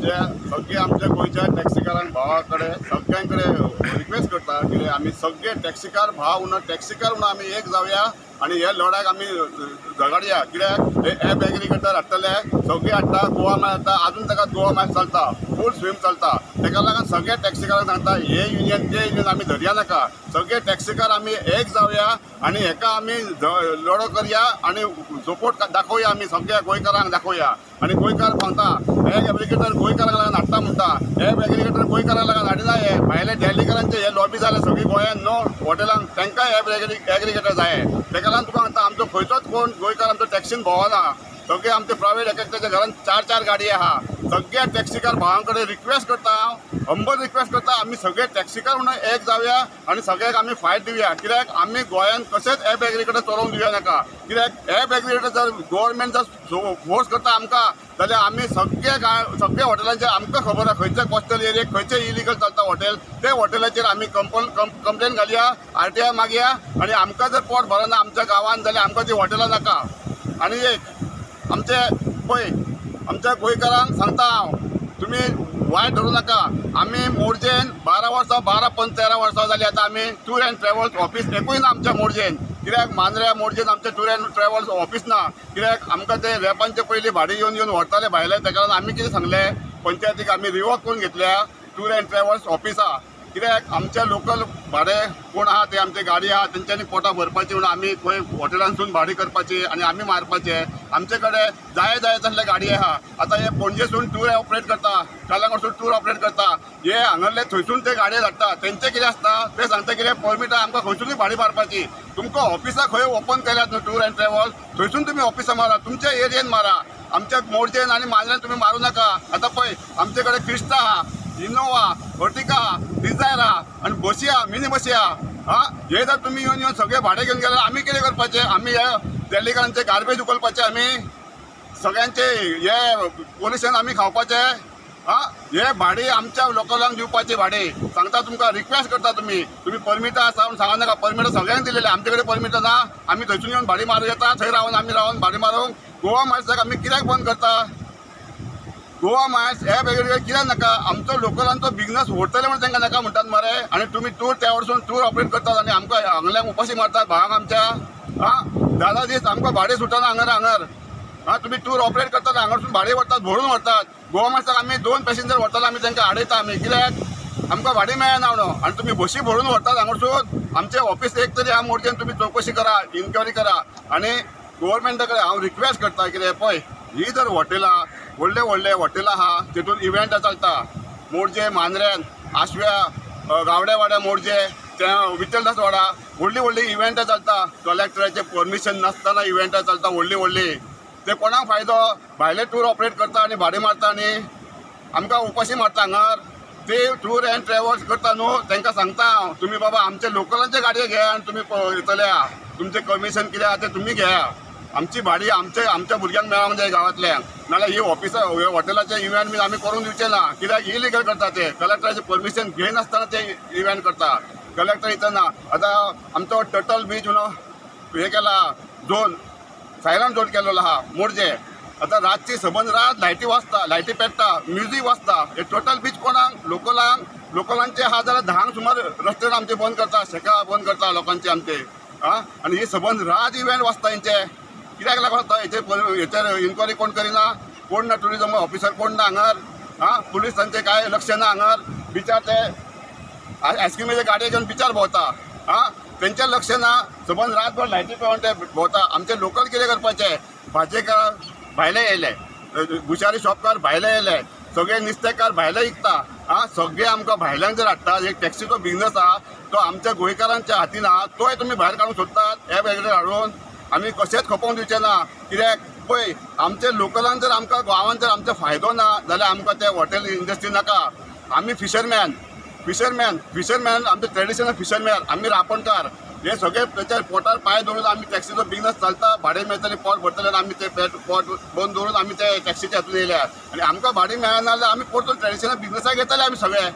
म्हणजे सगळे आमच्या गोयच्या टॅक्सीकारांक भावा कडेन सगळ्यां रिक्वेस्ट करता की आमी सगळे टॅक्सीकार भाव म्हणून टॅक्सीकार म्हणून आमी एक जावया आणि हे लढाक आमी झगडया। कित्याक हे ॲप एग्रीगेटर हाडटले सगळे हाडटा, गोवा माय हाडटा, अजून ताका गोवा माय चलता, फूल स्विम चलता। ताका लागून सगळे टॅक्सीकारांक सांगता हे युनियन ते युनियन आमी धरया नाका, सगळे टॅक्सीकार आमी एक जावया आणि हेका आमी लढो करया आणि सपोर्ट दाखोवया, आमी सगळ्या गोंयकारांक दाखोवया। आणि गोंयकार सांगता हे एग्रीगेटर गोंयकारांक लागून हाडटा म्हणटा, हे एग्रीगेटर गोंयकारांक लागून हाडिना, हे भायले दिल्लीकारांचे हे लॉबी जाले सगळी गोंयांत न्हू हॉटेलांक, तांकां एग्रीगेटर जाय। ताका लागून तुका सांगता आमचो खंयचोच कोण गोंयकार आमचो टॅक्सीन भोंवना, सगळे आमचे प्रायवेट एकाच्या घरान 4-4 गाडी आहा। सगळ्या टॅक्सीकार भावां कडेन रिक्वेस्ट करता, हांव हंबल रिक्वेस्ट करता, आमी सगळे टॅक्सीकार म्हणून एक जावया आणि सगळ्याक आमी फायट दिवया। कित्याक आमी गोंयांत कशेंच ॲप एग्रीगेटर चलोवंक दिवया नाका। कित्याक ॲप एग्रीगेटर जर गव्हर्मेंट जर फोर्स करता आमकां जाल्यार आमी सगळे हॉटेलांचेर आमकां खबर आहा खंयच्या कोस्टल एरियेक खंयचे इलिगल चलता हॉटेल, ते हॉटेलाचेर आमी कंप्लेन घालया, RTI मागया आणि आमकां जर पोट भरना आमच्या गांवांत जाल्यार आमकां ती हॉटेलां नाका। आणि एक आमचे पळय आमच्या गोंयकारांक सांगता हांव, तुमी वायट धरूं नाका, आमी मोरजेन 12 वर्सां 13 वर्सां जालीं आतां आमी टूर एंड ट्रॅवल्स ऑफिस एकूय ना आमच्या मोरजेन। कित्याक मांद्र्या मोरजेन आमचे टूर एंड ट्रॅवल्स ऑफिस ना, कित्याक आमकां ते रॅपांचे पयलीं भाडें येवन व्हरताले भायले, ताका लागून आमी कितें सांगलें पंचायतीक आमी रिवोक करून घेतल्या टूर एंड ट्रॅवल्स ऑफिसां। कित्याक आमच्या लोकल भाडें कोण आहा ते आमचे गाडी आहा तेंच्यांनी पोटां भरपाची म्हणून आमी खंय हॉटेलांसून भाडी करपाची आणि आमी मारपाचे। आमचे कडेन जाय तसले गाडी आहा, आतां हे पणजेसून टूर ऑपरेट करता, कालांगूटसून टूर ऑपरेट करता, हे हांगरले थंयसून ते गाडये धाडटा। तेंचें कितें आसता ते सांगता कितें परमिटां आमकां खंयसूनय भाडी मारपाची, तुमकां ऑफिसां खंय ओपन केल्यात न्हू टूर एंड ट्रॅवल्स, थंयसून तुमी ऑफिसां मारा, तुमच्या एरियेन मारा, आमच्या मोरजेन आनी मांद्र्यान तुमी मारूं नाका। आतां पळय आमचे कडेन क्रिस्टा आहा, इनोवा, अर्टिगा, डिझायर आहा आणि बसी आहा, मिनी बसी आहा। हे जर तुम्ही येवन सगळे भाडे घेवन गेल्यार आमी कितें करपाचें? आमी हे दिल्लीकारांचे गार्बेज उखलपाचे, आमी सगळ्यांचे हे पोल्युशन आमी खावपाचे? हे भाडे आमच्या लोकलांक दिवपाचे भाडे सांगता, तुमकां रिक्वेस्ट करता, तुम्ही परमिटां आसा म्हूण सांगा नाका, परमिटां सगळ्यांक दिलेले, आमचे कडेन परमिटां ना, आमी थंयसून येवन भाडी मारूं येता, थंय रावन भाडी मारूंक। गोवा मार्साक आमी कित्याक बंद करता? गोवा मार्स ॲप एग्रीगेटर कित्याक नाका? आमचो लोकलांचो बिझनस व्हरतले म्हण तांकां नाका म्हणटात मरे, आणि तुमी टूर त्या वरसून टूर ऑपरेट करतात आणि आमकां हांगल्यांक उपाशी मारतात भावांक आमच्या। दादा दीस आमकां भाडें सुटना हांगर तुमी टूर ऑपरेट करतात, हांगरसून भाडें व्हरतात, भरून व्हरतात। गोवा मार्साक आमी 2 पॅसेंजर व्हरताले, आमी तांकां आडयता, आमी कित्याक आमकां भाडें मेळना म्हणून, आनी तुमी बशी भरून व्हरतात हांगरसून। आमचे ऑफिस एक तरी ह्या मोर्चेन तुमी चवकशी करा, इन्क्वायरी करा, आणि गव्हर्मेंटा कडेन हांव रिक्वेस्ट करता, कितें पळय ही जर हॉटेलां व्हडले हॉटेलां आहा तितून इव्हेंटां चलता, मोरजे मांद्र्यान आशव्या गावडेवाड्या मोरजे त्या विठ्ठलदास वाडा व्हडली इव्हेंटां चलता, कलेक्टराचें परमिशन नासतना इव्हेंटां चलता व्हडली। ते कोणाक फायदो? भायले टूर ऑपरेट करता आणि भाडें मारता आणि आमकां उपाशी मारता हांगर। ते टूर एंड ट्रॅवल्स करता न्हू, तांकां सांगता हांव, तुमी बाबा आमचे लोकलांचे गाडये घेया आणि तुमी येतल्या, तुमचें कमिशन कितें आहा तें तुमी घेया, आमची भाडी आमच्या भुरग्यांक मेळोंक जाय गांवांतल्याक, नाल्यार ही ऑफिसां हॉटेलाचे इव्हेंट बी आमी करूंक दिवचे ना। कित्याक इलिगल करता ते, कलेक्टराचें परमिशन घेयनासतना ते इव्हेंट करता, कलेक्टर येतना। आतां आमचो टर्टल बीच म्हणून हे केला झोन, सायलेंट झोन केलेलो आहा मोरजे, आतां रातची सबंद रात लायटी पेट्टा, म्युजीक वाजता, हे टोटल बीच कोणाक? लोकलांचे आहा जाल्यार 10 सुमार रस्ते आमचे बंद करता, शेकां बंद करता लोकांचे आमचे। आणि ही सबंद रात इव्हेंट वाजता हेंचे, कित्याक लागून वता? हेचेर इन्क्वायरी कोण करिना? कोण ना, टुरिजम ऑफिसर कोण ना हांगर, पुलिसांचे काय लक्ष ना हांगर, बिचार ते आयस्क्रीमेचे गाडये घेवन बिचार भोंवता, तेंचें लक्ष ना, सबंद रातभर लायटी पेटोवन ते भोंवता। आमचे लोकल कितें करपाचे? भाजेकार भायले येयले, बुशारी शॉपकार भायले येयले, सगळे नुस्तेकार भायले विकता, सगळे आमकां भायल्यांक जर हाडटा, एक टॅक्सीचो बिझनस आहा तो आमच्या गोंयकारांच्या हातीन आहा, तोय तुमी भायर काडूंक सोदतात ॲप एग्रीगेटर हाडून। आमी कशेंच खपोवंक दिवचे ना, कित्याक पळय आमचे लोकलांक जर आमकां गांवांत जर आमचो फायदो ना जाल्यार आमकां ते हॉटेल इंडस्ट्री नाका। आमी फिशरमॅन आमचे ट्रेडिशनल फिशरमॅन, आमी रांपणकार, हे सगळे तेच्या पोटार पांय दवरून आमी टॅक्सीचो बिझनस चलता, भाडें मेळटलें पोट भरतलें, आमी ते पोट बंद दवरून आमी ते टॅक्सीच्या हातून येयल्या, आनी आमकां भाडें मेळना जाल्यार आमी परतून ट्रेडिशनल बिझनसाक येतले आमी सगळे।